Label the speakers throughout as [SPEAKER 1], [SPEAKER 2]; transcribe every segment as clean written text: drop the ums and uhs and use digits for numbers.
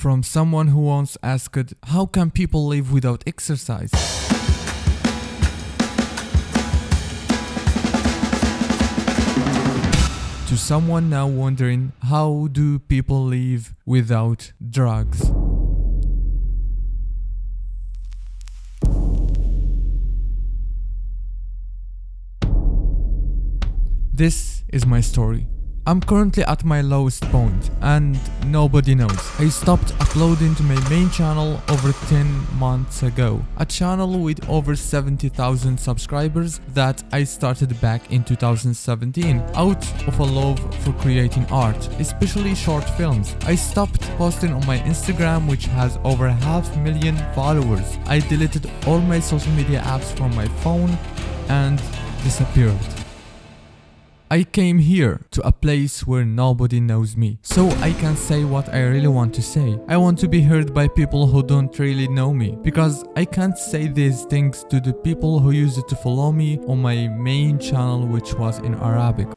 [SPEAKER 1] from someone who once asked, how can people live without exercise? To someone now wondering, how do people live without drugs? This is my story. I'm currently at my lowest point and nobody knows. I stopped uploading to my main channel over 10 months ago. A channel with over 70,000 subscribers that I started back in 2017 out of a love for creating art, especially short films. I stopped posting on my Instagram, which has over 500,000 followers. I deleted all my social media apps from my phone and disappeared. I came here to a place where nobody knows me, so I can say what I really want to say. I want to be heard by people who don't really know me, because I can't say these things to the people who used to follow me on my main channel, which was in Arabic.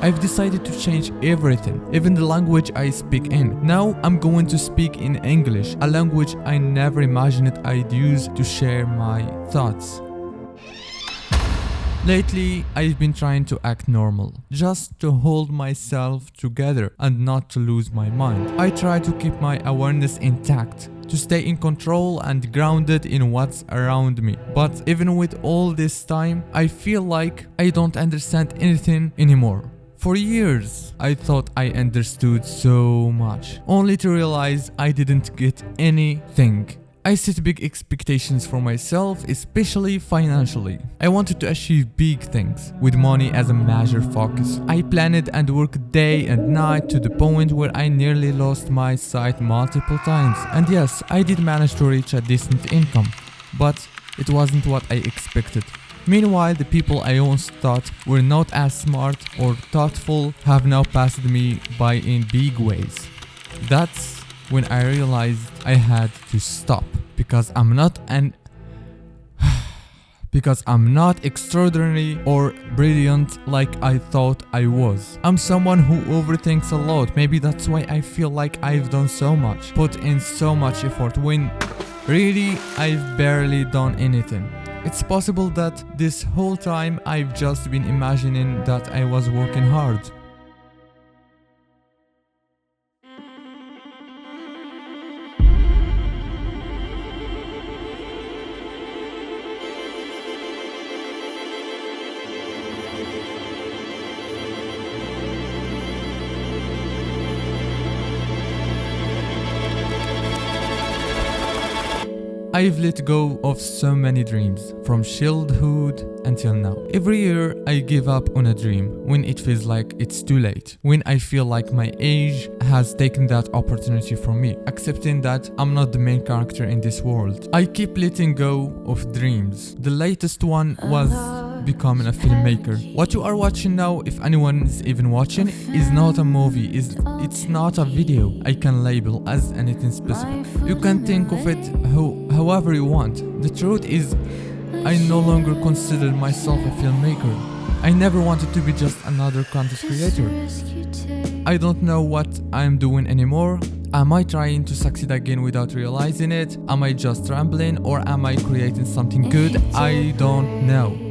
[SPEAKER 1] I've decided to change everything, even the language I speak in. Now I'm going to speak in English, a language I never imagined I'd use to share my thoughts. Lately, I've been trying to act normal, just to hold myself together and not to lose my mind. I try to keep my awareness intact, to stay in control and grounded in what's around me. But even with all this time, I feel like I don't understand anything anymore. For years, I thought I understood so much, only to realize I didn't get anything. I set big expectations for myself, especially financially. I wanted to achieve big things, with money as a major focus. I planned and worked day and night to the point where I nearly lost my sight multiple times. And yes, I did manage to reach a decent income, but it wasn't what I expected. Meanwhile, the people I once thought were not as smart or thoughtful have now passed me by in big ways. That's when I realized I had to stop, because I'm not extraordinary or brilliant like I thought I was. I'm someone who overthinks a lot. Maybe that's why I feel like I've done so much, put in so much effort, when really I've barely done anything. It's possible that this whole time I've just been imagining that I was working hard. I've let go of so many dreams, from childhood until now. Every year I give up on a dream when it feels like it's too late, when I feel like my age has taken that opportunity from me, accepting that I'm not the main character in this world. I keep letting go of dreams. The latest one was becoming a filmmaker. What you are watching now, if anyone is even watching, is not a movie, it's not a video I can label as anything specific. You can think of it however you want. The truth is, I no longer consider myself a filmmaker. I never wanted to be just another content creator. I don't know what I'm doing anymore. Am I trying to succeed again without realizing it? Am I just rambling, or am I creating something good? I don't know.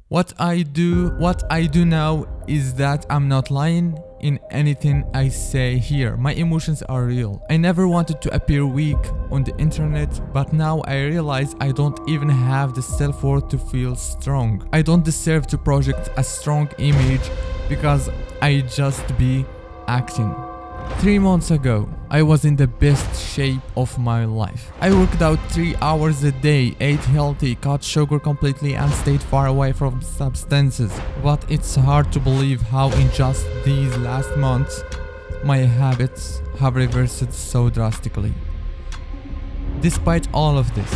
[SPEAKER 1] What I do now is that I'm not lying in anything I say here. My emotions are real. I never wanted to appear weak on the internet, but now I realize I don't even have the self-worth to feel strong. I don't deserve to project a strong image because I just be acting. 3 months ago, I was in the best shape of my life. I worked out 3 hours a day, ate healthy, cut sugar completely and stayed far away from substances. But it's hard to believe how in just these last months, my habits have reversed so drastically. Despite all of this,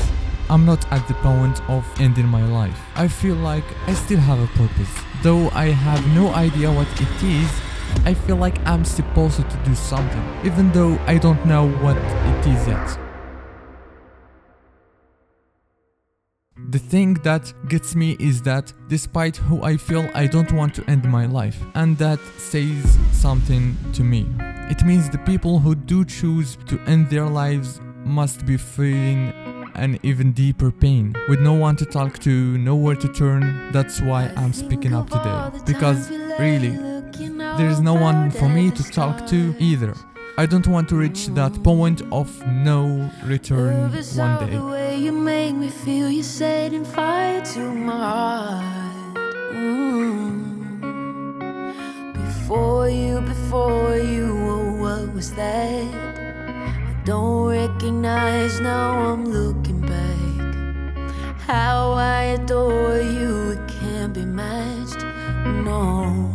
[SPEAKER 1] I'm not at the point of ending my life. I feel like I still have a purpose. Though I have no idea what it is, I feel like I'm supposed to do something, even though I don't know what it is yet. The thing that gets me is that despite who I feel, I don't want to end my life, and that says something to me. It means the people who do choose to end their lives must be feeling an even deeper pain, with no one to talk to, nowhere to turn. That's why I'm speaking up today, because really, there is no one for me to talk to either. I don't want to reach that point of no return one day.
[SPEAKER 2] The way you make me feel, you're setting fire to my heart. Before you, oh, what was that? I don't recognize, now I'm looking back. How I adore you, it can't be matched, no.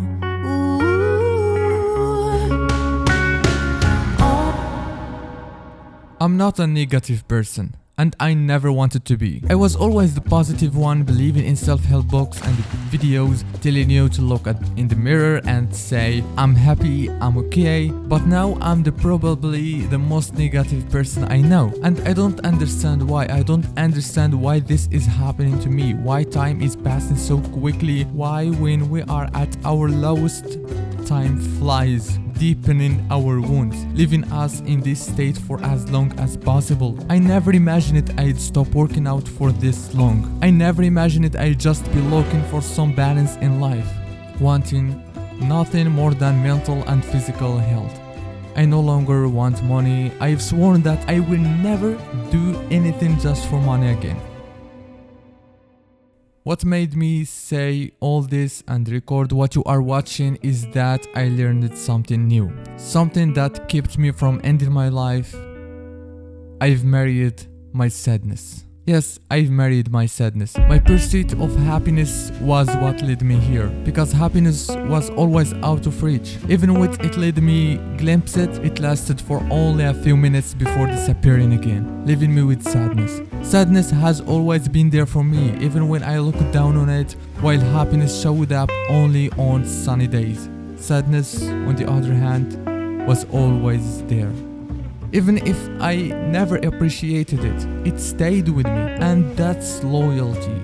[SPEAKER 1] I'm not a negative person, and I never wanted to be. I was always the positive one, believing in self-help books and videos telling you to look in the mirror and say, I'm happy, I'm okay. But now I'm probably the most negative person I know. And I don't understand why. I don't understand why this is happening to me. Why time is passing so quickly. Why when we are at our lowest, time flies, deepening our wounds, leaving us in this state for as long as possible. I never imagined I'd stop working out for this long. I never imagined I'd just be looking for some balance in life, wanting nothing more than mental and physical health. I no longer want money. I've sworn that I will never do anything just for money again. What made me say all this and record what you are watching is that I learned something new. Something that kept me from ending my life. I've married my sadness. Yes, I've married my sadness. My pursuit of happiness was what led me here, because happiness was always out of reach. Even when it led me glimpse it lasted for only a few minutes before disappearing again, leaving me with sadness. Sadness has always been there for me, even when I looked down on it, while happiness showed up only on sunny days. Sadness, on the other hand, was always there. Even if I never appreciated it, it stayed with me, and that's loyalty.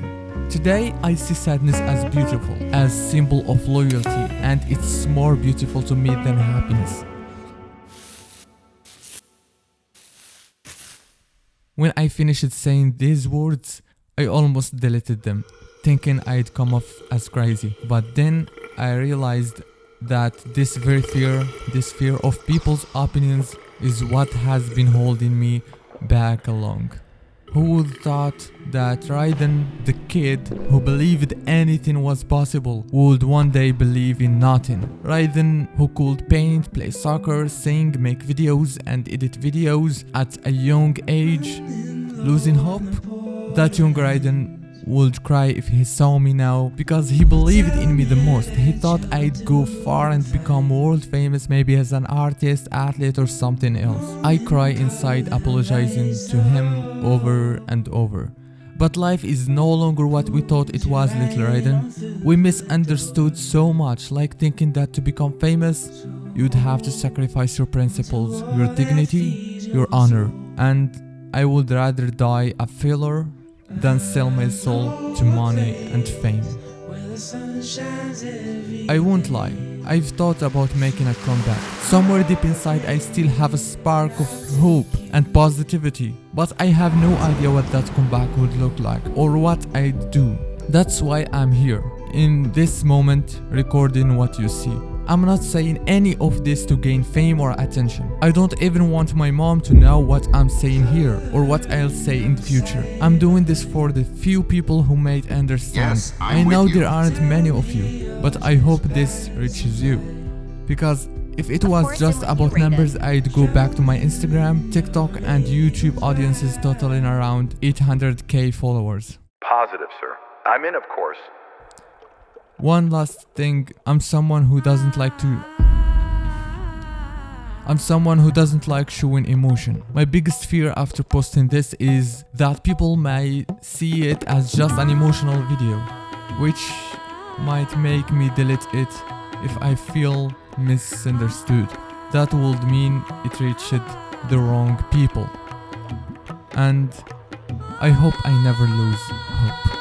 [SPEAKER 1] Today, I see sadness as beautiful, as symbol of loyalty, and it's more beautiful to me than happiness. When I finished saying these words, I almost deleted them, thinking I'd come off as crazy. But then I realized that this fear of people's opinions is what has been holding me back along. Who would thought that Raiden, the kid who believed anything was possible, would one day believe in nothing? Raiden, who could paint, play soccer, sing, make videos and edit videos at a young age, losing hope? That young Raiden would cry if he saw me now, because he believed in me the most. He thought I'd go far and become world famous, maybe as an artist, athlete or something else. I cry inside, apologizing to him over and over. But life is no longer what we thought it was, little Raiden. We misunderstood so much, like thinking that to become famous, you'd have to sacrifice your principles, your dignity, your honor. And I would rather die a failure than sell my soul to money and fame. I won't lie, I've thought about making a comeback. Somewhere deep inside I still have a spark of hope and positivity, but I have no idea what that comeback would look like or what I'd do. That's why I'm here, in this moment, recording what you see. I'm not saying any of this to gain fame or attention. I don't even want my mom to know what I'm saying here or what I'll say in the future. I'm doing this for the few people who might understand.
[SPEAKER 3] Yes,
[SPEAKER 1] I know there aren't many of you, but I hope this reaches you. Because if it was just about numbers, I'd go back to my Instagram, TikTok and YouTube audiences totaling around 800k followers.
[SPEAKER 3] Positive, sir. I'm in, of course.
[SPEAKER 1] One last thing, I'm someone who doesn't like to I'm someone who doesn't like showing emotion. My biggest fear after posting this is that people may see it as just an emotional video, which might make me delete it if I feel misunderstood. That would mean it reached the wrong people. And I hope I never lose hope.